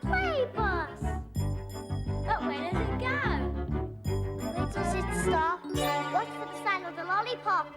play bus. But where does it go? Where does it stop? Watch for the sign of the lollipop.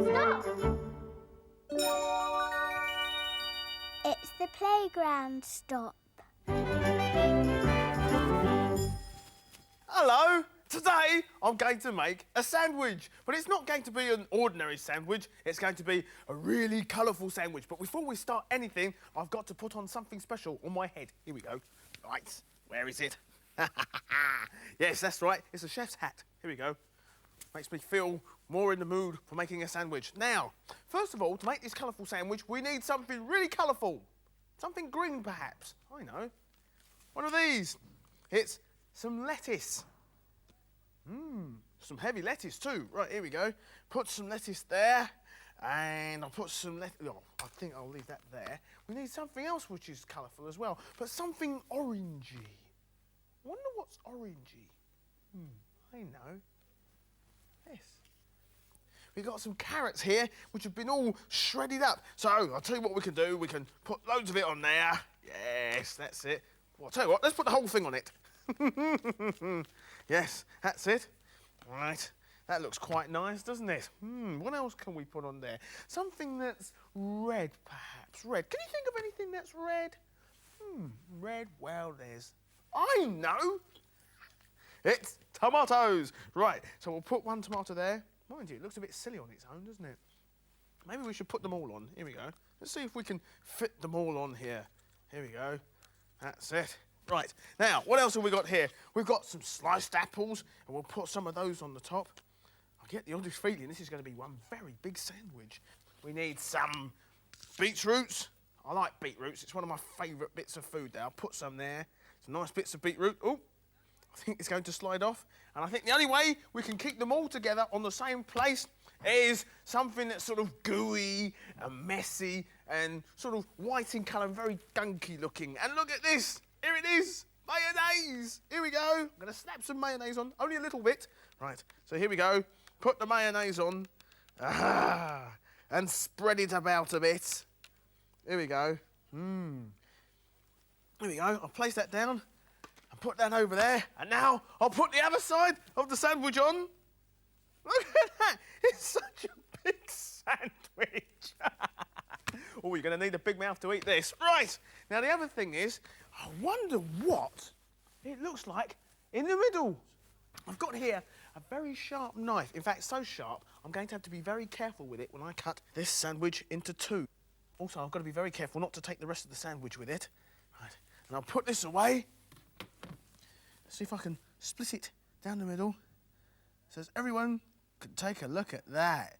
Stop! It's the playground stop. Hello! Today I'm going to make a sandwich, but it's not going to be an ordinary sandwich, it's going to be a really colourful sandwich. But before we start anything, I've got to put on something special on my head. Here we go. Right, where is it? Yes, that's right, it's a chef's hat. Here we go. Makes me feel more in the mood for making a sandwich. Now, first of all, to make this colourful sandwich, we need something really colourful. Something green, perhaps. I know. One of these. It's some lettuce. Some heavy lettuce too. Right, here we go. Put some lettuce there. And I'll put some lettuce... Oh, I think I'll leave that there. We need something else which is colourful as well, but something orangey. Wonder what's orangey. I know. Yes. We've got some carrots here, which have been all shredded up. So, I'll tell you what we can do. We can put loads of it on there. Yes, that's it. Well, I'll tell you what, let's put the whole thing on it. Yes, that's it. Right, that looks quite nice, doesn't it? What else can we put on there? Something that's red, perhaps. Red. Can you think of anything that's red? Red, well, there's... I know! It's tomatoes. Right, so we'll put one tomato there. Mind you, it looks a bit silly on its own, doesn't it? Maybe we should put them all on. Here we go. Let's see if we can fit them all on here. Here we go. That's it. Right, now, what else have we got here? We've got some sliced apples, and we'll put some of those on the top. I get the oddest feeling this is going to be one very big sandwich. We need some beetroots. I like beetroots. It's one of my favourite bits of food there. I'll put some there. Some nice bits of beetroot. Oh, I think it's going to slide off. And I think the only way we can keep them all together on the same place is something that's sort of gooey and messy and sort of white in colour and very gunky looking. And look at this. Here it is. Mayonnaise. Here we go. I'm going to slap some mayonnaise on. Only a little bit. Right. So here we go. Put the mayonnaise on. And spread it about a bit. Here we go. Here we go. I'll place that down. Put that over there, and now I'll put the other side of the sandwich on. Look at that, it's such a big sandwich. Oh, you're going to need a big mouth to eat this. Right, now the other thing is, I wonder what it looks like in the middle. I've got here a very sharp knife. In fact, so sharp, I'm going to have to be very careful with it when I cut this sandwich into two. Also, I've got to be very careful not to take the rest of the sandwich with it. Right, and I'll put this away. See if I can split it down the middle so everyone can take a look at that.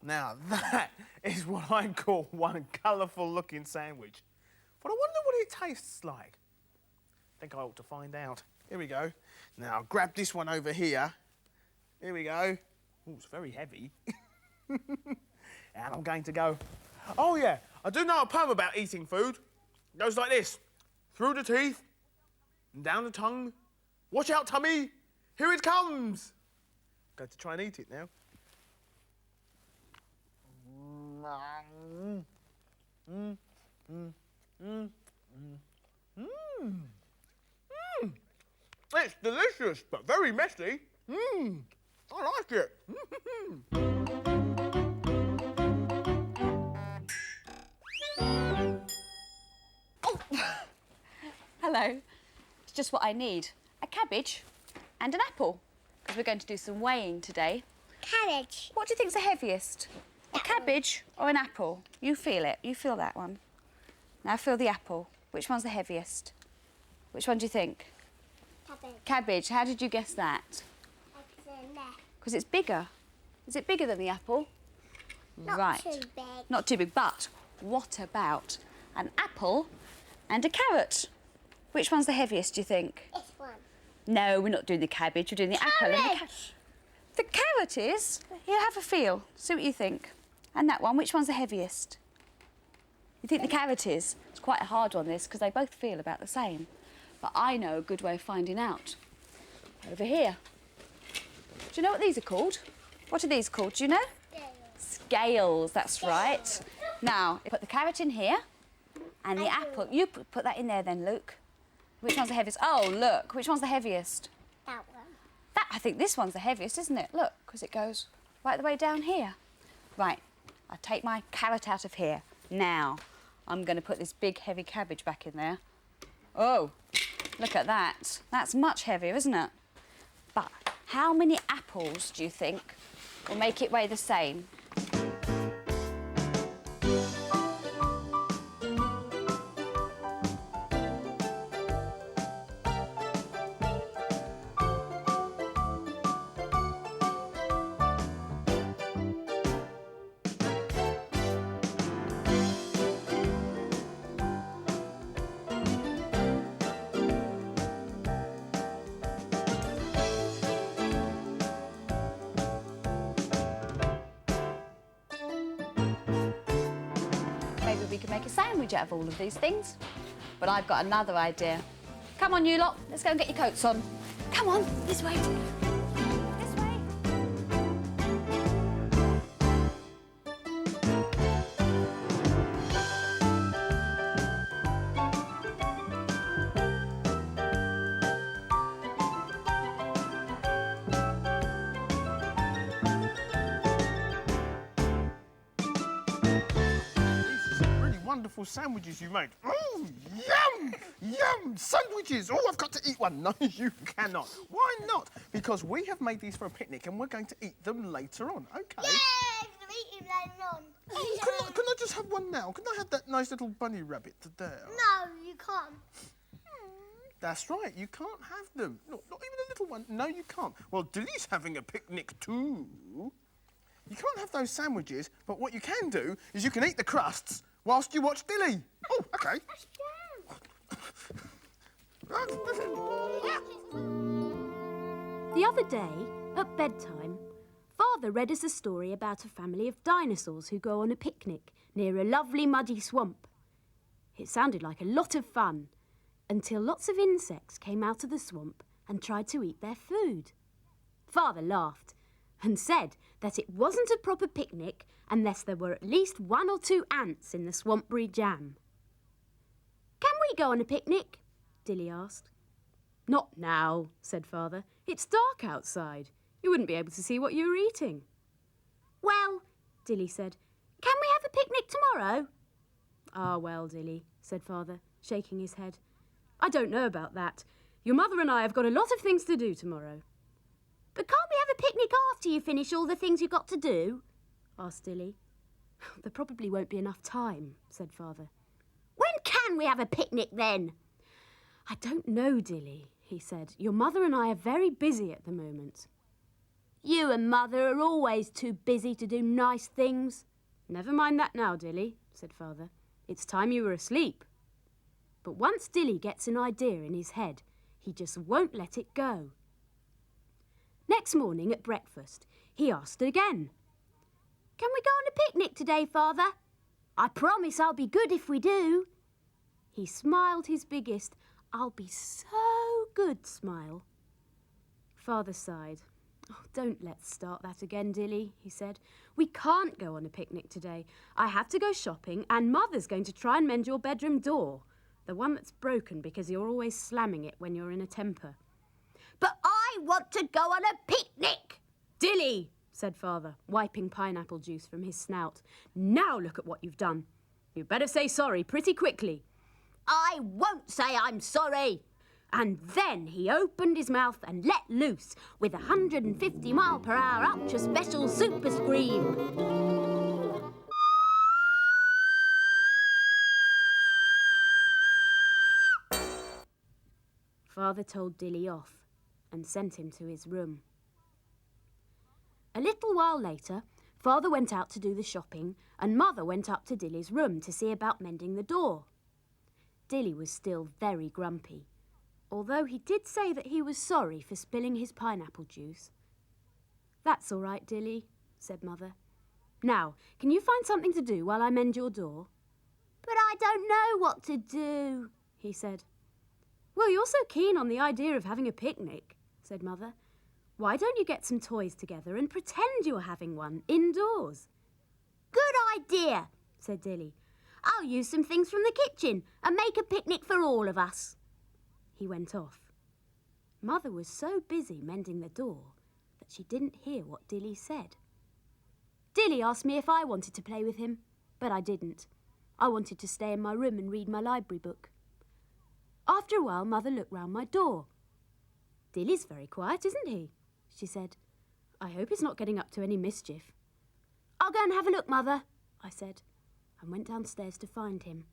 Now, that is what I call one colourful-looking sandwich. But I wonder what it tastes like. I think I ought to find out. Here we go. Now, I'll grab this one over here. Here we go. Oh, it's very heavy. And I'm going to go... Oh, yeah, I do know a poem about eating food. It goes like this. Through the teeth and down the tongue. Watch out, tummy! Here it comes! I'm going to try and eat it now. It's delicious, but very messy. I like it. Oh. Hello. It's just what I need. A cabbage and an apple, because we're going to do some weighing today. Cabbage. What do you think's the heaviest? A cabbage or an apple? You feel it. You feel that one. Now feel the apple. Which one's the heaviest? Which one do you think? Cabbage. Cabbage. How did you guess that? Because it's bigger. Is it bigger than the apple? Not right. too big. Not too big, but what about an apple and a carrot? Which one's the heaviest, do you think? This one. No, we're not doing the cabbage, we're doing the apple and the carrot. The carrot is. Here, have a feel. See what you think. And that one, which one's the heaviest? You think the carrot is? It's quite a hard one, this, because they both feel about the same. but I know a good way of finding out. Over here. Do you know what these are called? What are these called? Do you know? Scales, that's right. Now, put the carrot in here and the apple. You put that in there then, Luke. Which one's the heaviest? Oh, look, which one's the heaviest? That one. I think this one's the heaviest, isn't it? Look, because it goes right the way down here. Right, I'll take my carrot out of here. Now, I'm going to put this big, heavy cabbage back in there. Oh, look at that. That's much heavier, isn't it? But how many apples do you think will make it weigh the same? Maybe we could make a sandwich out of all of these things. But I've got another idea. Come on, you lot. Let's go and get your coats on. Come on, this way. This way. Wonderful sandwiches you made. Oh, yum! Yum! Sandwiches! Oh, I've got to eat one. No, you cannot. Why not? Because we have made these for a picnic and we're going to eat them later on, OK? Yeah, I'm going to eat him later on. Oh, can I just have one now? Can I have that nice little bunny rabbit there? No, you can't. That's right, you can't have them. Not even a little one. No, you can't. Well, Dilly's having a picnic too. You can't have those sandwiches, but what you can do is you can eat the crusts whilst you watch Dilly. Oh, OK. The other day, at bedtime, Father read us a story about a family of dinosaurs who go on a picnic near a lovely muddy swamp. It sounded like a lot of fun, until lots of insects came out of the swamp and tried to eat their food. Father laughed and said that it wasn't a proper picnic unless there were at least 1 or 2 ants in the swampberry jam. "Can we go on a picnic?" Dilly asked. "Not now," said Father. "It's dark outside. You wouldn't be able to see what you were eating." "Well," Dilly said, "can we have a picnic tomorrow?" "Ah, well, Dilly," said Father, shaking his head. "I don't know about that. Your mother and I have got a lot of things to do tomorrow." "But can't we have a picnic after you finish all the things you've got to do?" asked Dilly. "There probably won't be enough time," said Father. "When can we have a picnic then?" "I don't know, Dilly," he said. "Your mother and I are very busy at the moment." "You and Mother are always too busy to do nice things." "Never mind that now, Dilly," said Father. "It's time you were asleep." But once Dilly gets an idea in his head, he just won't let it go. Next morning at breakfast, he asked again. "Can we go on a picnic today, Father? I promise I'll be good if we do." He smiled his biggest, "I'll be so good" smile. Father sighed. "Oh, don't let's start that again, Dilly," he said. "We can't go on a picnic today. I have to go shopping and Mother's going to try and mend your bedroom door, the one that's broken because you're always slamming it when you're in a temper." "But I want to go on a picnic!" "Dilly," said Father, wiping pineapple juice from his snout. "Now look at what you've done. You'd better say sorry pretty quickly." "I won't say I'm sorry." And then he opened his mouth and let loose with 150-mile-per-hour ultra-special super scream. Father told Dilly off and sent him to his room. A little while later, Father went out to do the shopping and Mother went up to Dilly's room to see about mending the door. Dilly was still very grumpy, although he did say that he was sorry for spilling his pineapple juice. "That's all right, Dilly," said Mother. "Now, can you find something to do while I mend your door?" "But I don't know what to do," he said. Well, you're so keen on the idea of having a picnic, said Mother. Why don't you get some toys together and pretend you're having one indoors? Good idea, said Dilly. I'll use some things from the kitchen and make a picnic for all of us. He went off. Mother was so busy mending the door that she didn't hear what Dilly said. Dilly asked me if I wanted to play with him, but I didn't. I wanted to stay in my room and read my library book. After a while, Mother looked round my door. Dilly's very quiet, isn't he? She said. I hope he's not getting up to any mischief. I'll go and have a look, Mother, I said, and went downstairs to find him.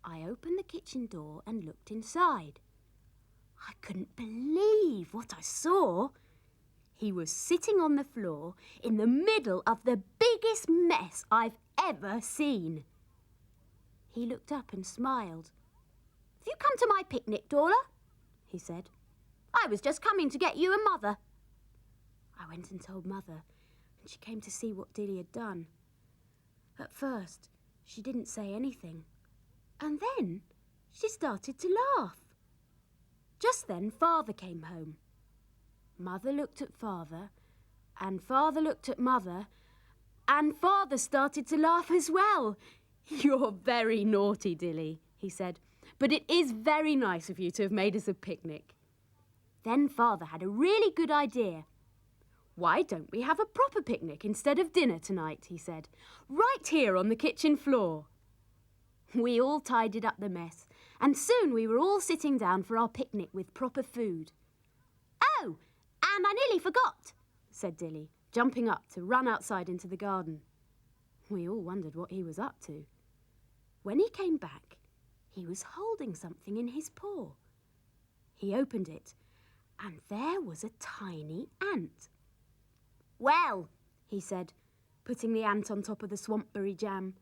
I opened the kitchen door and looked inside. I couldn't believe what I saw. He was sitting on the floor in the middle of the biggest mess I've ever seen. He looked up and smiled. Have you come to my picnic, Dora? He said. I was just coming to get you and Mother. I went and told Mother, and she came to see what Dilly had done. At first, she didn't say anything, and then she started to laugh. Just then, Father came home. Mother looked at Father, and Father looked at Mother, and Father started to laugh as well. You're very naughty, Dilly, he said, but it is very nice of you to have made us a picnic. Then Father had a really good idea. Why don't we have a proper picnic instead of dinner tonight, he said, right here on the kitchen floor. We all tidied up the mess, and soon we were all sitting down for our picnic with proper food. Oh, and I nearly forgot, said Dilly, jumping up to run outside into the garden. We all wondered what he was up to. When he came back, he was holding something in his paw. He opened it, and there was a tiny ant. Well, he said, putting the ant on top of the swampberry jam,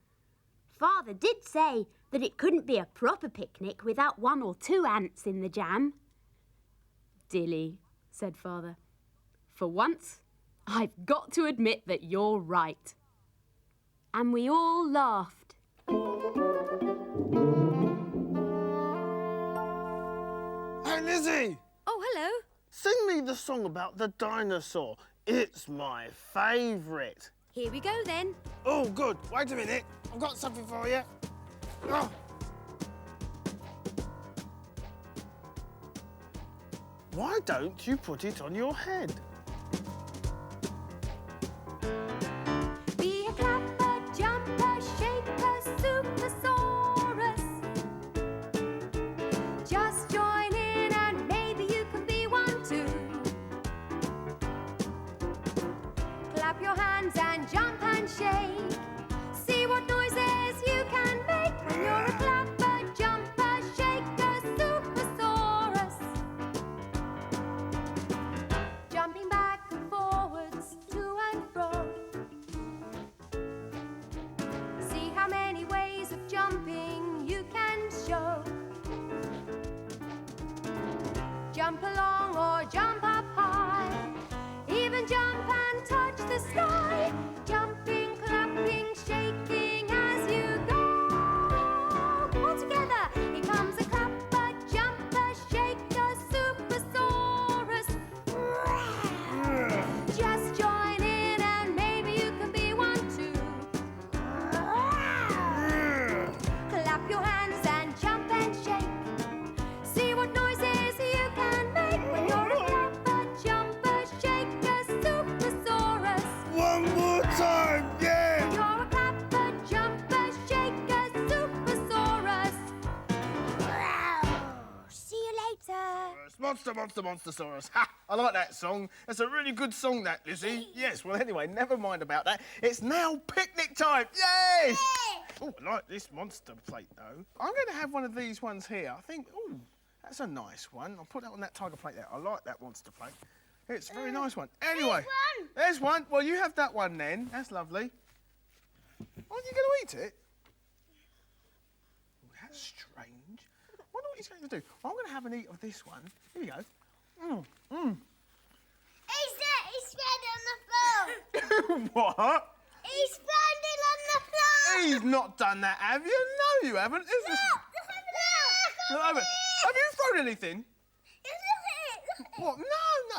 Father did say that it couldn't be a proper picnic without 1 or 2 ants in the jam. Dilly, said Father, for once, I've got to admit that you're right. And we all laughed. Hey, Lizzie! Oh, hello. Sing me the song about the dinosaur. It's my favourite. Here we go then. Oh, good. Wait a minute. I've got something for you. Oh. Why don't you put it on your head? Be a clapper, jumper, shaker, supersaurus. Just join in and maybe you can be one too. Clap your hands and jump and shake. See what noises you can make when you're a clapper, jumper, shaker, supersaurus. Jumping back and forwards, to and fro. See how many ways of jumping you can show. Jump along or jump up high. Even jump and touch the sky. Jumping, clapping, shaking as you go. All together, here comes a clapper, jumper, shaker, supersaurus. Just join in and maybe you can be one too. Clap your hands and jump and shake. See what noises you can make when you're a clapper, jumper, shaker, supersaurus. One more time, yeah! You're a clapper, jumper, shaker, supersaurus. See you later. It's Monstersaurus. Ha! I like that song. That's a really good song, that, Lizzie. Yes, well, anyway, never mind about that. It's now picnic time. Yes! Oh, I like this monster plate, though. I'm going to have one of these ones here. I think, oh, that's a nice one. I'll put that on that tiger plate there. I like that monster plate. It's a very nice one. Anyway, there's one. Well, you have that one then. That's lovely. Aren't you going to eat it? Oh, that's strange. I wonder what he's going to do. I'm going to have an eat of this one. Here we go. He's found on the floor. What? He's found it on the floor. He's not done that, have you? No, you haven't. Look over. Have you thrown anything? What? No.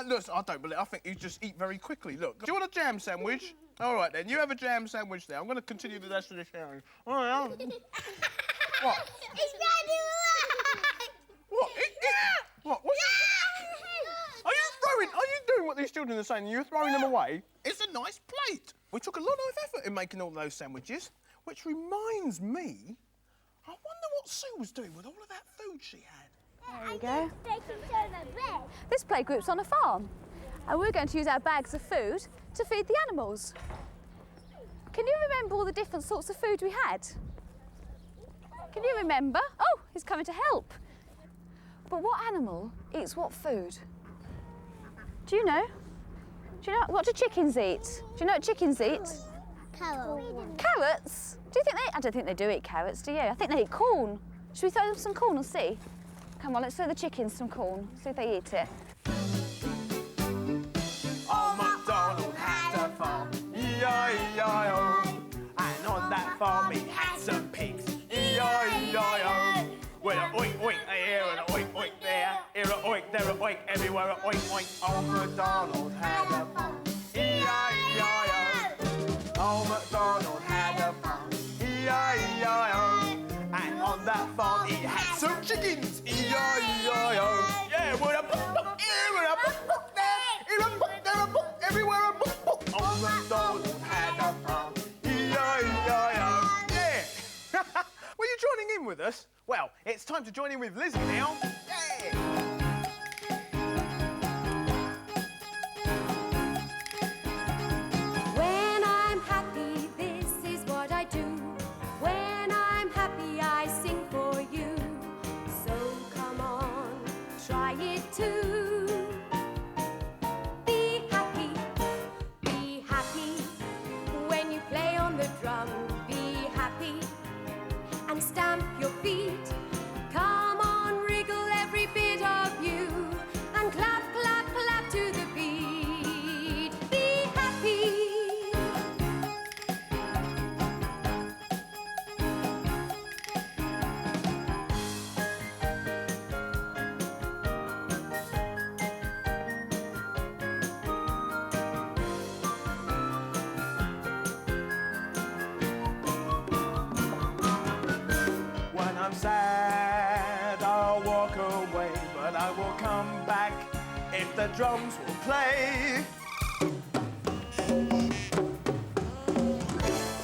Look, I don't believe. I think you just eat very quickly. Look. Do you want a jam sandwich? All right then. You have a jam sandwich there. I'm going to continue the rest of the challenge. All right. What? It's running away. What? What? Are you doing what these children are saying? You're throwing them away? It's a nice plate. We took a lot of effort in making all those sandwiches, which reminds me, I wonder what Sue was doing with all of that food she had. There we go. Taking some of bread. This playgroup's on a farm, and we're going to use our bags of food to feed the animals. Can you remember all the different sorts of food we had? Can you remember? Oh, he's coming to help. But what animal eats what food? Do you know? Do you know what do chickens eat? Do you know what chickens eat? Carrots? Do you think they? I don't think they do eat carrots, do you? I think they eat corn. Should we throw them some corn and see? Come on, let's throw the chickens some corn. See if they eat it. Old MacDonald had a farm, E-I-E-I-O. And on that farm he had some pigs, E-I-E-I-O. With a oink oink here and a oink oink there, here a oink, there a oink, everywhere a oink oink. Old MacDonald had a farm, E-I-E-I-O. Old MacDonald had a farm, E-I-E-I-O. And on that farm he had some chickens, E-I-E-I-O. Yeah, with a book, book here and a book, book there, here a book, there a book, everywhere a book, book. Old MacDonald had a farm, E-I-E-I-O. Yeah. Were you joining in with us? Well, it's time to join in with Lizzie now. Yeah. When I'm happy, this is what I do. When I'm happy, I sing for you. So come on, try it too. Be happy when you play on the drum. Be happy and stamp your feet. Come on, wriggle every bit of you and clap, clap, clap to the beat. Be happy. When I'm sad, I'll walk away, but I will come back if the drums will play.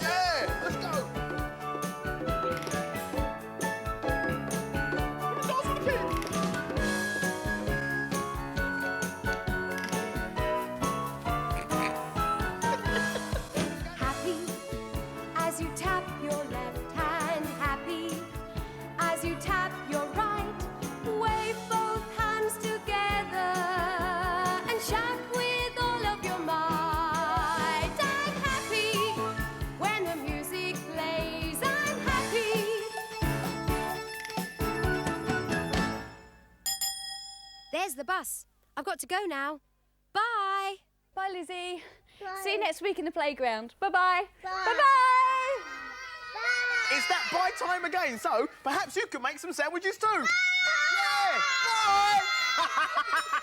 Yeah, let's go. Dance with the kids. Happy as you tap your left hand. Happy as you tap your right. Wave both hands together and shout with all of your might. I'm happy when the music plays. I'm happy. There's the bus. I've got to go now. Bye. Bye, Lizzie. Bye. See you next week in the playground. Bye-bye. Bye. Bye-bye. It's that bye time again, so perhaps you can make some sandwiches too. Yeah! Bye!